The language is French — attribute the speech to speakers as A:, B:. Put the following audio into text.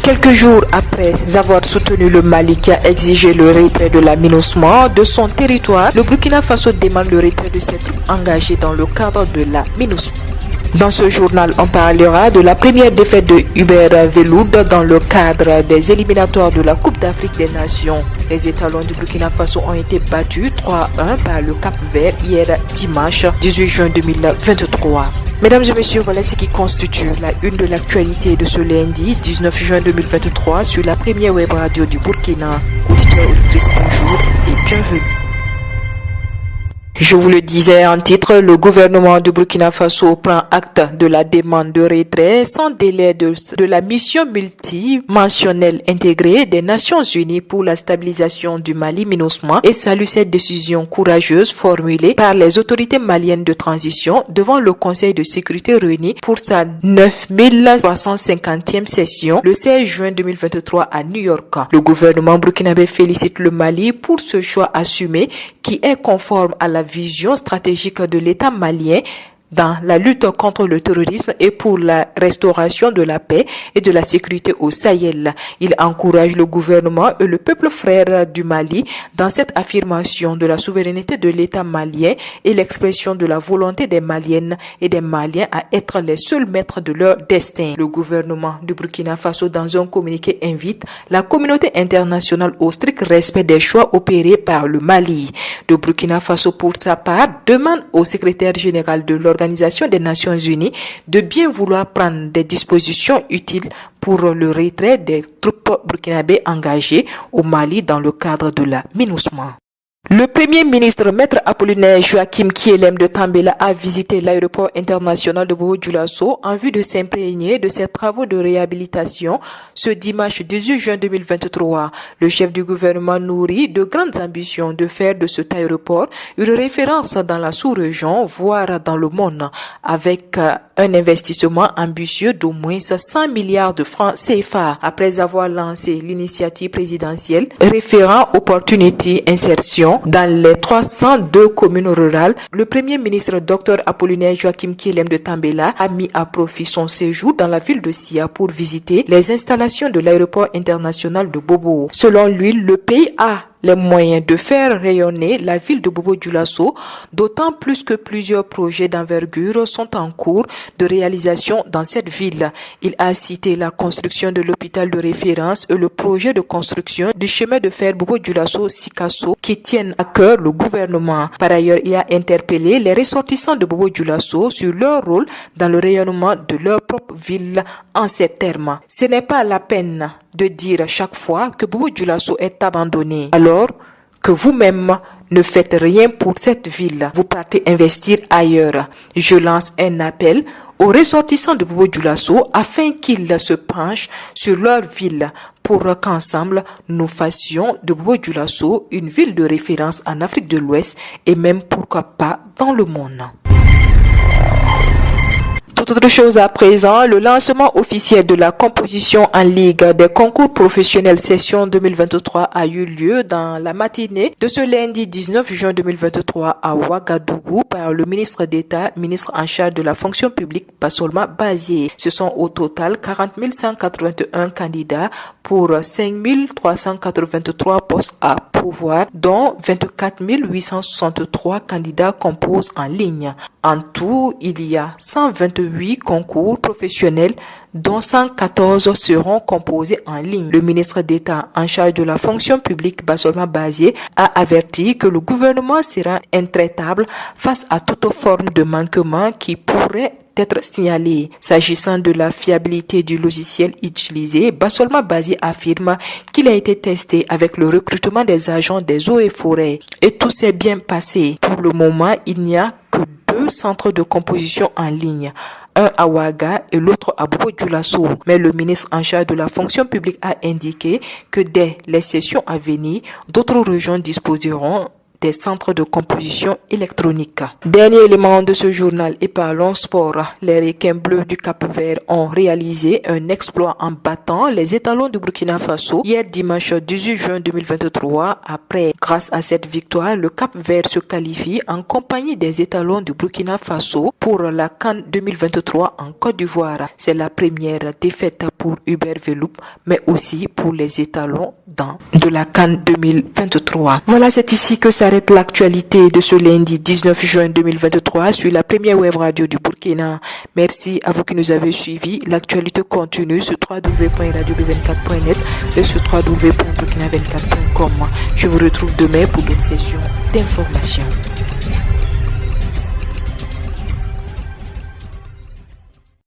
A: Quelques jours après avoir soutenu le Mali qui a exigé le retrait de la MINUSMA de son territoire, le Burkina Faso demande le retrait de ses troupes engagées dans le cadre de la MINUSMA. Dans ce journal, on parlera de la première défaite de Hubert Veloud dans le cadre des éliminatoires de la Coupe d'Afrique des Nations. Les étalons du Burkina Faso ont été battus 3-1 par le Cap-Vert hier dimanche 18 juin 2023. Mesdames et messieurs, voilà ce qui constitue la une de l'actualité de ce lundi 19 juin 2023 sur la première web radio du Burkina. Auditeurs, auditrices, bonjour et bienvenue. Je vous le disais en titre, le gouvernement du Burkina Faso prend acte de la demande de retrait sans délai de la mission multidimensionnelle intégrée des Nations Unies pour la stabilisation du Mali MINUSMA et salue cette décision courageuse formulée par les autorités maliennes de transition devant le Conseil de sécurité réuni pour sa 9350e session le 16 juin 2023 à New York. Le gouvernement burkinabé félicite le Mali pour ce choix assumé qui est conforme à la vision stratégique de l'État malien dans la lutte contre le terrorisme et pour la restauration de la paix et de la sécurité au Sahel. Il encourage le gouvernement et le peuple frère du Mali dans cette affirmation de la souveraineté de l'État malien et l'expression de la volonté des Maliennes et des Maliens à être les seuls maîtres de leur destin. Le gouvernement du Burkina Faso, dans un communiqué, invite la communauté internationale au strict respect des choix opérés par le Mali. Le Burkina Faso, pour sa part, demande au secrétaire général de l'Organisation des Nations Unies de bien vouloir prendre des dispositions utiles pour le retrait des troupes burkinabées engagées au Mali dans le cadre de la MINUSMA. Le Premier ministre Maître Apollinaire Joachim Kyelem de Tambela a visité l'aéroport international de Bobo-Dioulasso en vue de s'imprégner de ses travaux de réhabilitation ce dimanche 18 juin 2023. Le chef du gouvernement nourrit de grandes ambitions de faire de cet aéroport une référence dans la sous-région, voire dans le monde, avec un investissement ambitieux d'au moins 100 milliards de francs CFA. Après avoir lancé l'initiative présidentielle référant Opportunity Insertion dans les 302 communes rurales, le Premier ministre Dr Apollinaire Joachim Kyelem de Tambela a mis à profit son séjour dans la ville de Sia pour visiter les installations de l'aéroport international de Bobo. Selon lui, le pays a les moyens de faire rayonner la ville de Bobo-Dioulasso, d'autant plus que plusieurs projets d'envergure sont en cours de réalisation dans cette ville. Il a cité la construction de l'hôpital de référence et le projet de construction du chemin de fer Bobo-Dioulasso-Sikasso qui tiennent à cœur le gouvernement. Par ailleurs, il a interpellé les ressortissants de Bobo-Dioulasso sur leur rôle dans le rayonnement de leur propre ville en ces termes. Ce n'est pas la peine de dire chaque fois que Bobo-Dioulasso est abandonné, alors que vous-même ne faites rien pour cette ville. Vous partez investir ailleurs. Je lance un appel aux ressortissants de Bobo-Dioulasso afin qu'ils se penchent sur leur ville pour qu'ensemble nous fassions de Bobo-Dioulasso une ville de référence en Afrique de l'Ouest et même pourquoi pas dans le monde. Toute autre chose à présent, le lancement officiel de la composition en ligue des concours professionnels session 2023 a eu lieu dans la matinée de ce lundi 19 juin 2023 à Ouagadougou par le ministre d'État, ministre en charge de la fonction publique, Bassolma Bazié. Ce sont au total 40 181 candidats pour 5 383 postes à pourvoir, dont 24 863 candidats composent en ligne. En tout, il y a 128 concours professionnels dont 114 seront composés en ligne. Le ministre d'État en charge de la fonction publique, Bassolma Bazié, a averti que le gouvernement sera intraitable face à toute forme de manquement qui pourrait être signalé. S'agissant de la fiabilité du logiciel utilisé, Bassolma Bazié affirme qu'il a été testé avec le recrutement des agents des eaux et forêts et tout s'est bien passé. Pour le moment, il n'y a que 2 centres de composition en ligne, un à Ouaga et l'autre à Bobo-Dioulasso. Mais le ministre en charge de la fonction publique a indiqué que dès les sessions à venir, d'autres régions disposeront des centres de composition électronique. Dernier élément de ce journal et parlons sport. Les requins bleus du Cap-Vert ont réalisé un exploit en battant les étalons du Burkina Faso hier dimanche 18 juin 2023. Grâce à cette victoire, le Cap-Vert se qualifie en compagnie des étalons du Burkina Faso pour la CAN 2023 en Côte d'Ivoire. C'est la première défaite pour Hubert Velloup, mais aussi pour les étalons de la CAN 2023. Voilà, c'est ici que s'arrête l'actualité de ce lundi 19 juin 2023 sur la première web radio du Burkina. Merci à vous qui nous avez suivis. L'actualité continue sur www.radio24.net et sur www.burkina24.com. Je vous retrouve demain pour d'autres sessions d'information.